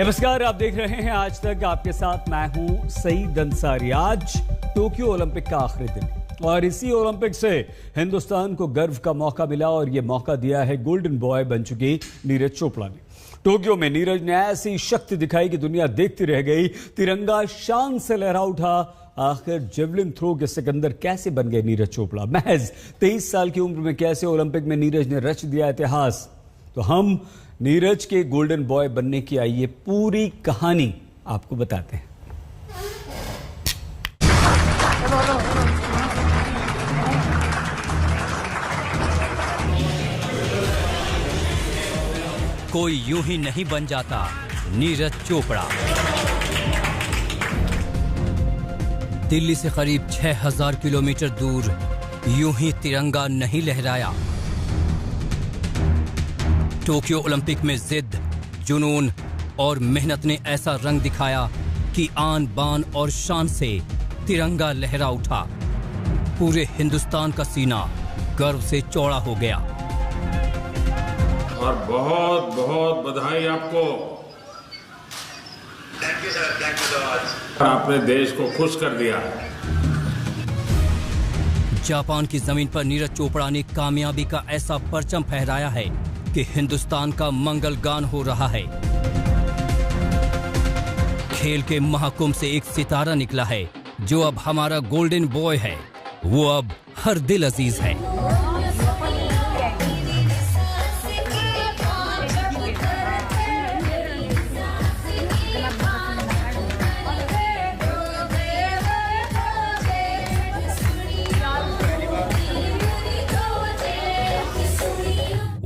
नमस्कार, आप देख रहे हैं आज तक। आपके साथ मैं हूं सईद अंसारी। आज टोक्यो ओलंपिक का आखिरी दिन और इसी ओलंपिक से हिंदुस्तान को गर्व का मौका मिला और यह मौका दिया है गोल्डन बॉय बन चुकी नीरज चोपड़ा ने। टोक्यो में नीरज ने ऐसी शक्ति दिखाई कि दुनिया देखती रह गई। तिरंगा शान से लहरा उठा। आखिर जेवलिन थ्रो के सिकंदर कैसे बन गए नीरज चोपड़ा? महज 23 साल की उम्र में कैसे ओलंपिक में नीरज ने रच दिया इतिहास? तो हम नीरज के गोल्डन बॉय बनने की आइए पूरी कहानी आपको बताते हैं। कोई यूं ही नहीं बन जाता नीरज चोपड़ा। दिल्ली से करीब 6000 किलोमीटर दूर यूं ही तिरंगा नहीं लहराया। टोक्यो ओलंपिक में जिद, जुनून और मेहनत ने ऐसा रंग दिखाया कि आन बान और शान से तिरंगा लहरा उठा। पूरे हिंदुस्तान का सीना गर्व से चौड़ा हो गया। और बहुत बहुत बधाई आपको। Thank you sir, thank you so much. आपने देश को खुश कर दिया। जापान की जमीन पर नीरज चोपड़ा ने कामयाबी का ऐसा परचम फहराया है कि हिंदुस्तान का मंगल गान हो रहा है। खेल के महाकुंभ से एक सितारा निकला है जो अब हमारा गोल्डन बॉय है। वो अब हर दिल अजीज है।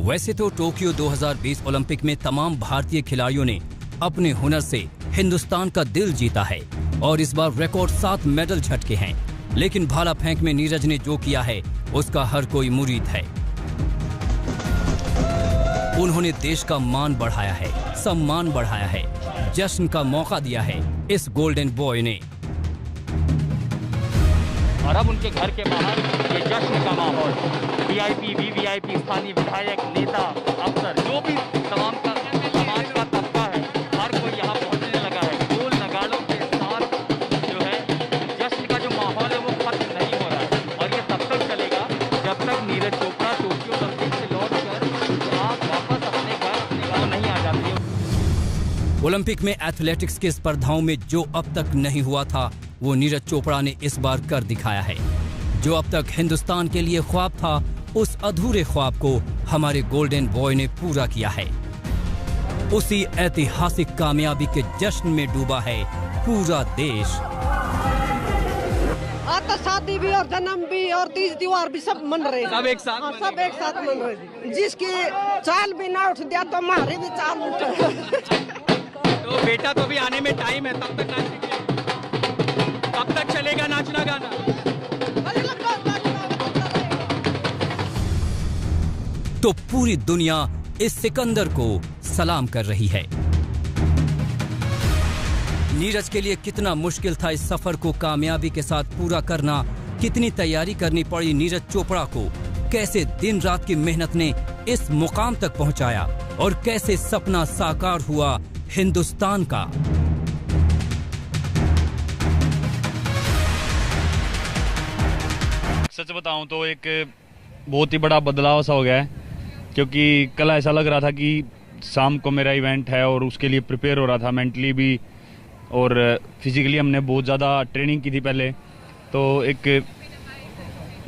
वैसे तो टोक्यो 2020 ओलंपिक में तमाम भारतीय खिलाड़ियों ने अपने हुनर से हिंदुस्तान का दिल जीता है और इस बार रिकॉर्ड 7 मेडल झटके हैं। लेकिन भाला फेंक में नीरज ने जो किया है उसका हर कोई मुरीद है। उन्होंने देश का मान बढ़ाया है, सम्मान बढ़ाया है, जश्न का मौका दिया है इस गोल्डन बॉय ने। और अब उनके घर के बाहर ये जश्न का माहौल, वीआईपी, वीवीआईपी, स्थानीय विधायक, नेता, अफसर, जो भी तमाम का समाज का तबका है, हर कोई यहाँ पहुँचने लगा है। ढोल नगाड़ों के साथ जो है जश्न का जो माहौल है वो खत्म नहीं हो रहा है और ये तब तक चलेगा जब तक नीरज चोपड़ा टोक्यो ओलंपिक से लौट कर आप वापस अपने घर, अपने गाँव नहीं आ जाती। ओलंपिक में एथलेटिक्स की स्पर्धाओं में जो अब तक नहीं हुआ था वो नीरज चोपड़ा ने इस बार कर दिखाया है। जो अब तक हिंदुस्तान के लिए ख्वाब था, उस अधूरे ख्वाब को हमारे गोल्डन बॉय ने पूरा किया है। उसी ऐतिहासिक कामयाबी के जश्न में डूबा है पूरा देश। आज तो शादी भी और जन्म भी और तीज त्योहार भी सब मन रहे हैं। सब एक साथ सब एक साथ मन रहे हैं। जिसकी चाल भी ना उठ दिया तो हमारी भी चाल उठ। तो बेटा तो भी आने में टाइम है, तब तक नाचेंगे। कब तक चलेगा नाचना गाना? तो पूरी दुनिया इस सिकंदर को सलाम कर रही है। नीरज के लिए कितना मुश्किल था इस सफर को कामयाबी के साथ पूरा करना, कितनी तैयारी करनी पड़ी नीरज चोपड़ा को, कैसे दिन रात की मेहनत ने इस मुकाम तक पहुंचाया और कैसे सपना साकार हुआ हिंदुस्तान का। सच बताऊं तो एक बहुत ही बड़ा बदलाव सा हो गया है, क्योंकि कल ऐसा लग रहा था कि शाम को मेरा इवेंट है और उसके लिए प्रिपेयर हो रहा था, मेंटली भी और फिजिकली हमने बहुत ज़्यादा ट्रेनिंग की थी पहले। तो एक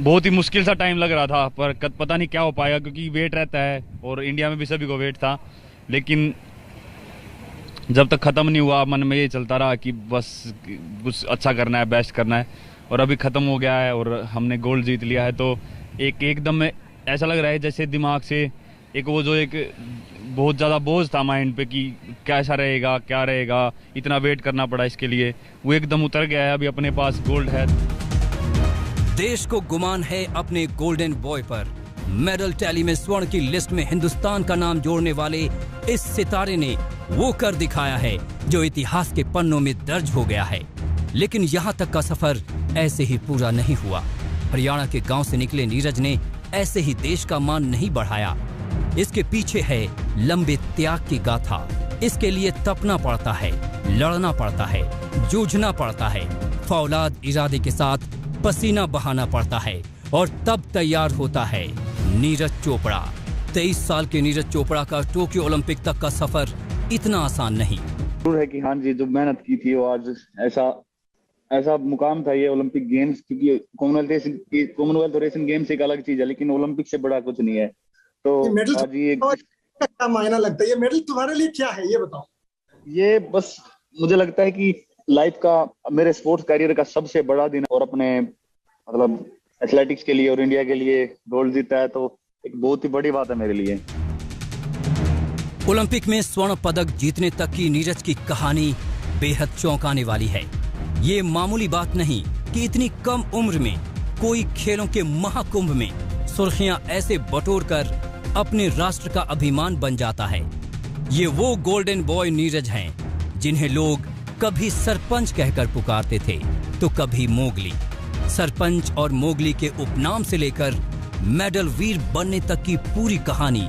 बहुत ही मुश्किल सा टाइम लग रहा था, पर पता नहीं क्या हो पाएगा, क्योंकि वेट रहता है और इंडिया में भी सभी को वेट था। लेकिन जब तक ख़त्म नहीं हुआ मन में ये चलता रहा कि बस कुछ अच्छा करना है, बेस्ट करना है, और अभी ख़त्म हो गया है और हमने गोल्ड जीत लिया है। तो एकदम ऐसा लग रहा है जैसे दिमाग से एक वो जो एक बहुत ज़्यादा बोझ था माइंड पे कि कैसा रहेगा, क्या रहेगा, इतना वेट करना पड़ा इसके लिए, वो एकदम उतर गया है। अभी अपने पास गोल्ड है। देश को गुमान है अपने गोल्डन बॉय पर। मेडल टैली में स्वर्ण की लिस्ट में हिंदुस्तान का नाम जोड़ने वाले इस सितारे ने वो कर दिखाया है जो इतिहास के पन्नों में दर्ज हो गया है। लेकिन यहाँ तक का सफर ऐसे ही पूरा नहीं हुआ। हरियाणा के गांव से निकले नीरज ने ऐसे ही देश का मान नहीं बढ़ाया। इसके पीछे है लंबे त्याग की गाथा। इसके लिए तपना पड़ता है, लड़ना पड़ता है, जूझना पड़ता है, फौलाद इरादे के साथ पसीना बहाना पड़ता है और तब तैयार होता है नीरज चोपड़ा। 23 साल के नीरज चोपड़ा का टोक्यो ओलंपिक तक का सफर इतना आसान नहीं। जरूर है कि हाँ जी, जो मेहनत की थी वो आज ऐसा मुकाम था ये ओलंपिक गेम्स, क्योंकि कॉमनवेल्थ और एशियन गेम्स एक अलग चीज है, लेकिन ओलंपिक से बड़ा कुछ नहीं है। तो आज ये क्या मायना लगता है, ये मेडल तुम्हारे लिए क्या है ये बताओ। ये बस मुझे लगता है कि लाइफ का, मेरे स्पोर्ट्स करियर का सबसे बड़ा दिन, और अपने मतलब एथलेटिक्स के लिए और इंडिया के लिए गोल्ड जीता है, तो एक बहुत ही बड़ी बात है मेरे लिए। ओलंपिक में स्वर्ण पदक जीतने तक की नीरज की कहानी बेहद चौंकाने वाली है। ये मामूली बात नहीं कि इतनी कम उम्र में कोई खेलों के महाकुंभ में सुर्खियां ऐसे बटोरकर अपने राष्ट्र का अभिमान बन जाता है। ये वो गोल्डन बॉय नीरज हैं जिन्हें लोग कभी सरपंच कहकर पुकारते थे तो कभी मोगली। सरपंच और मोगली के उपनाम से लेकर मेडल वीर बनने तक की पूरी कहानी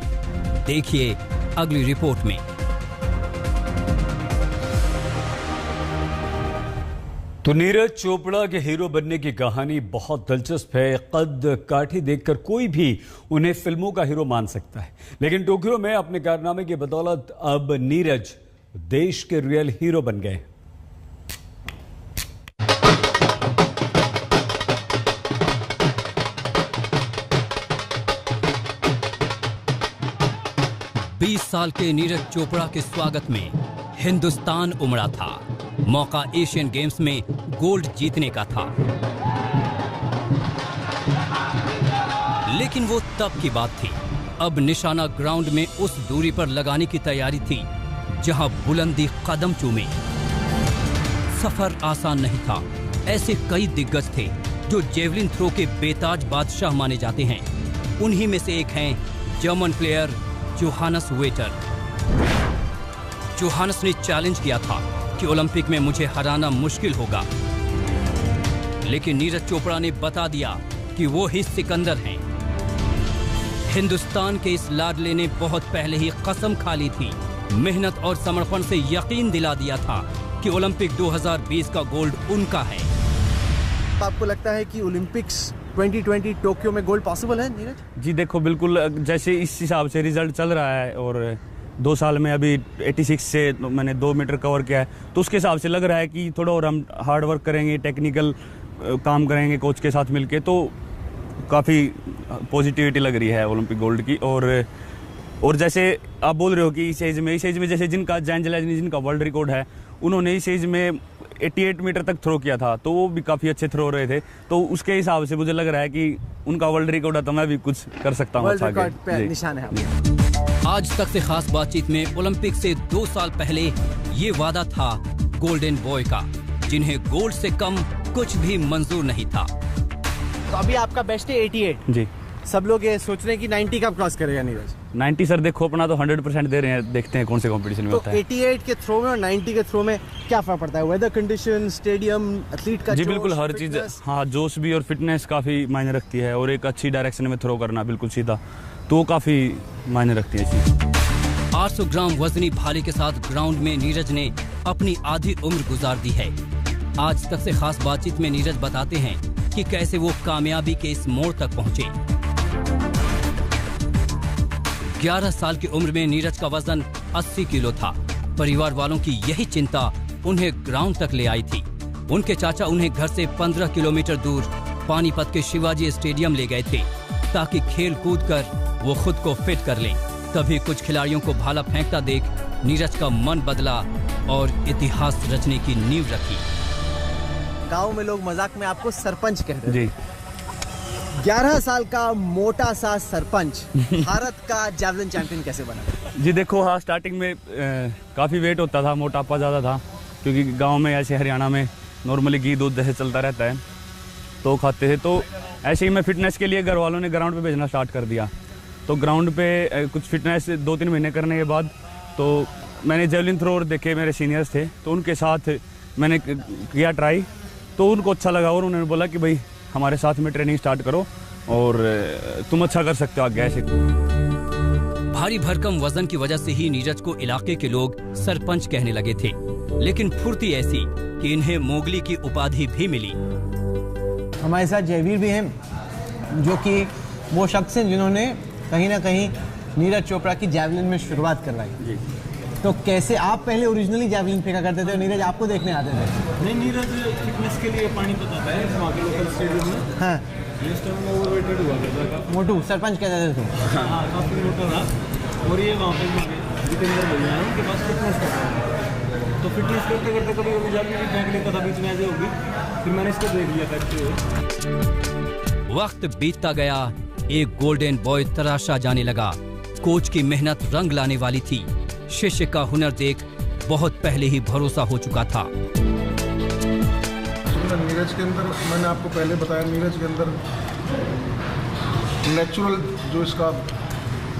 देखिए अगली रिपोर्ट में। तो नीरज चोपड़ा के हीरो बनने की कहानी बहुत दिलचस्प है। कद काठी देखकर कोई भी उन्हें फिल्मों का हीरो मान सकता है, लेकिन टोक्यो में अपने कारनामे की बदौलत अब नीरज देश के रियल हीरो बन गए। बीस साल के नीरज चोपड़ा के स्वागत में हिंदुस्तान उमड़ा था। मौका एशियन गेम्स में गोल्ड जीतने का था, लेकिन वो तब की बात थी। अब निशाना ग्राउंड में उस दूरी पर लगाने की तैयारी थी जहां बुलंदी कदम चूमे। सफर आसान नहीं था। ऐसे कई दिग्गज थे जो जेवलिन थ्रो के बेताज बादशाह माने जाते हैं। उन्हीं में से एक हैं German player Johannes Vetter. Johannes ने चैलेंज किया था कि ओलंपिक में मुझे हराना मुश्किल होगा, लेकिन नीरज चोपड़ा ने बता दिया कि वो ही सिकंदर हैं। हिंदुस्तान के इस लाडले ने बहुत पहले ही कसम खा ली थी, मेहनत और समर्पण से यकीन दिला दिया था कि ओलंपिक 2020 का गोल्ड उनका है। तो आपको लगता है कि ओलंपिक्स 2020 टोक्यो में गोल्ड पॉसिबल है नीरज? जी देखो, बिल्कुल जैसे इस हिसाब से रिजल्ट चल रहा है और 2 साल में अभी 86 से मैंने 2 मीटर कवर किया है, तो उसके हिसाब से लग रहा है कि थोड़ा और हम हार्ड वर्क करेंगे, टेक्निकल काम करेंगे कोच के साथ मिलके, तो काफ़ी पॉजिटिविटी लग रही है ओलंपिक गोल्ड की। और जैसे आप बोल रहे हो कि इस एज में जैसे जिनका जैन जलाजनी जिनका वर्ल्ड रिकॉर्ड है, उन्होंने इस एज में 88 मीटर तक थ्रो किया था, तो वो भी काफ़ी अच्छे थ्रो रहे थे। तो उसके हिसाब से मुझे लग रहा है कि उनका वर्ल्ड रिकॉर्ड है, तो मैं भी कुछ कर सकता हूँ। निशान है। आज तक से खास बातचीत में ओलंपिक से 2 साल पहले ये वादा था गोल्डन बॉय का, जिन्हें गोल्ड से कम कुछ भी मंजूर नहीं था। तो अभी आपका बेस्ट है 88। जी, सब लोग ये सोच रहे हैं कि 90 कब क्रॉस करेगा नीरज? 90 सर देखो अपना तो 100% दे रहे हैं, देखते हैं कौन से कंपटीशन में होता है। 88 के थ्रो में और 90 के थ्रो में क्या फर्क पड़ता है? वेदर कंडीशन, स्टेडियम, एथलीट का जी जोश, बिल्कुल हर चीज, हाँ जोश भी और फिटनेस काफ़ी मायने रखती है, और एक अच्छी डायरेक्शन में थ्रो करना बिल्कुल सीधा, तो वो काफ़ी मायने रखती है चीज। 800 ग्राम वजनी भाले के साथ ग्राउंड में नीरज ने अपनी आधी उम्र गुजार दी है। आज तक से खास बातचीत में नीरज बताते हैं कि कैसे वो कामयाबी के इस मोड़ तक पहुंचे। 11 साल की उम्र में नीरज का वजन 80 किलो था। परिवार वालों की यही चिंता उन्हें ग्राउंड तक ले आई थी। उनके चाचा उन्हें घर से 15 किलोमीटर दूर पानीपत के शिवाजी स्टेडियम ले गए थे, ताकि खेल कूद कर वो खुद को फिट कर लें। तभी कुछ खिलाड़ियों को भाला फेंकता देख नीरज का मन बदला और इतिहास रचने की नींव रखी। गांव में लोग मजाक में आपको सरपंच कहते हैं। जी, 11 साल का मोटा सा सरपंच भारत का जैवलिन चैंपियन कैसे बना? जी देखो, हाँ स्टार्टिंग में काफ़ी वेट होता था, मोटापा ज़्यादा था, क्योंकि गांव में ऐसे हरियाणा में नॉर्मली घी दूध जैसे चलता रहता है तो खाते थे। तो ऐसे ही मैं फिटनेस के लिए घर वालों ने ग्राउंड पे भेजना स्टार्ट कर दिया। तो ग्राउंड पे कुछ फिटनेस 2-3 महीने करने के बाद तो मैंने जेवलिन थ्रोअर देखे, मेरे सीनियर्स थे, तो उनके साथ मैंने किया ट्राई, तो उनको अच्छा लगा और उन्होंने बोला कि भाई हमारे साथ में ट्रेनिंग स्टार्ट करो और तुम अच्छा कर सकते हो आगे। ऐसे भारी भरकम वजन की वजह से ही नीरज को इलाके के लोग सरपंच कहने लगे थे, लेकिन फुर्ती ऐसी कि इन्हें मोगली की उपाधि भी मिली। हमारे साथ जयवीर भी हैं, जो कि वो शख्स हैं जिन्होंने कहीं ना कहीं नीरज चोपड़ा की जैवलिन में शुरुआत करवाई। तो कैसे आप पहले ओरिजिनली जैवलिन फेंका करते थे और नीरज आपको देखने आते थे? नहीं, नीरज फिटनेस के लिए पानी पता है वहाँ के लोकल स्टेडियम में। हाँ, इस टाइम में ओवरवेटेड हुआ करता था। मोटू सरपंच कहते थे तुम? हाँ, काफ़ी मोटा था। और ये वहाँ पे जितेंद्र भैया हैं, उनके पास फिटनेस करता है। तो फिटनेस करते करते कभी कभी जाके भी फेंक लेता था, बीच में ऐसे होगी। फिर मैंने इसको देख लिया करते हुए। वक्त बीतता गया, एक गोल्डन बॉय तराशा जाने लगा। कोच की मेहनत रंग लाने वाली थी। शिष्य का हुनर देख बहुत पहले ही भरोसा हो चुका था। नीरज के अंदर, मैंने आपको पहले बताया, नीरज के अंदर नेचुरल जो इसका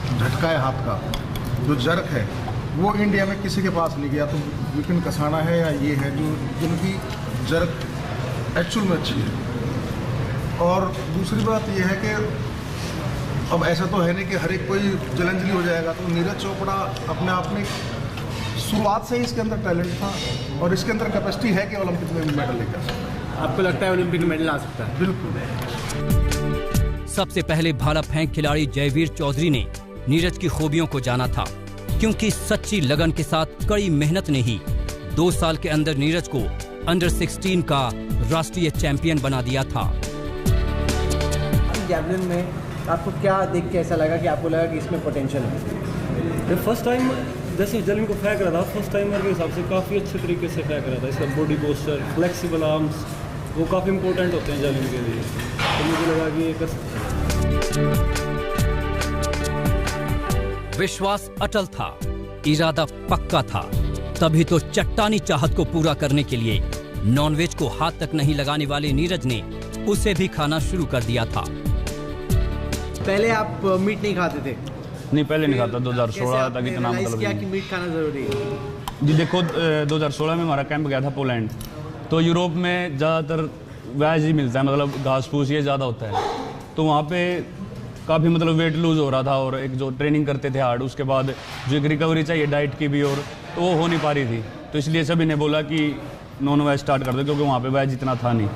झटका है हाथ का, जो जर्क है, वो इंडिया में किसी के पास नहीं गया। तो विपिन कसाना है या ये है जो जिनकी जर्क एक्चुअल में अच्छी है। और दूसरी बात ये है कि अब ऐसा तो है नहीं कि हर एक कोई चैलेंज हो जाएगा। तो नीरज चोपड़ा अपने आप में शुरुआत से ही इसके अंदर टैलेंट था और इसके अंदर कैपेसिटी है कि ओलंपिक में मेडल लेकर सकता है। आपको लगता है ओलंपिक में मेडल आ सकता है? बिल्कुल। सबसे पहले भाला फेंक खिलाड़ी जयवीर चौधरी ने नीरज की खूबियों को जाना था, क्योंकि सच्ची लगन के साथ कड़ी मेहनत ने ही 2 साल के अंदर नीरज को अंडर 16 का राष्ट्रीय चैंपियन बना दिया था। जैवलिन में आपको क्या देख के ऐसा लगा कि आपको लगा कि इसमें पोटेंशियल है? फर्स्ट टाइम जैसे जैवलिन को फेंक रहा था, फर्स्ट टाइमर के हिसाब से काफ़ी अच्छे तरीके से फेंक रहा था। इसका बॉडी पोस्चर, फ्लेक्सिबल आर्म्स, वो काफ़ी इंपॉर्टेंट होते हैं जैवलिन के लिए। तो मुझे लगा कि ये विश्वास अटल था, इरादा पक्का था। तभी तो चट्टानी चाहत को पूरा करने के लिए नॉनवेज को हाथ तक नहीं लगाने वाले नीरज ने उसे भी खाना शुरू कर दिया था। पहले आप मीट नहीं खाते थे? नहीं, पहले नहीं खाता। 2016 तक इतना मतलब क्या कि मीट खाना जरूरी है? जी देखो, 2016 में हमारा कैंप गया था पोलैंड। तो यूरोप में ज़्यादातर वेज ही मिलता है, मतलब घास फूस ये ज़्यादा होता है। तो वहाँ पे काफ़ी मतलब वेट लूज़ हो रहा था और एक जो ट्रेनिंग करते थे हार्ड, उसके बाद जो एक रिकवरी चाहिए डाइट की भी, और तो वो हो नहीं पा रही थी। तो इसलिए सभी ने बोला कि नॉन वेज स्टार्ट कर दो, क्योंकि वहाँ पे वेज इतना था नहीं।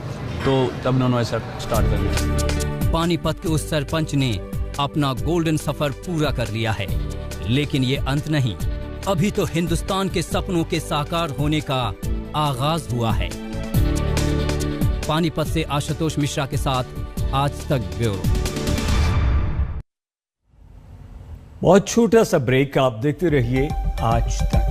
तो तब नॉन वेज स्टार्ट कर दिया। पानीपत के उस सरपंच ने अपना गोल्डन सफर पूरा कर लिया है, लेकिन ये अंत नहीं। अभी तो हिंदुस्तान के सपनों के साकार होने का आगाज हुआ है। पानीपत से आशुतोष मिश्रा के साथ आज तक ब्यूरो। बहुत छोटा सा ब्रेक, आप देखते रहिए आज तक।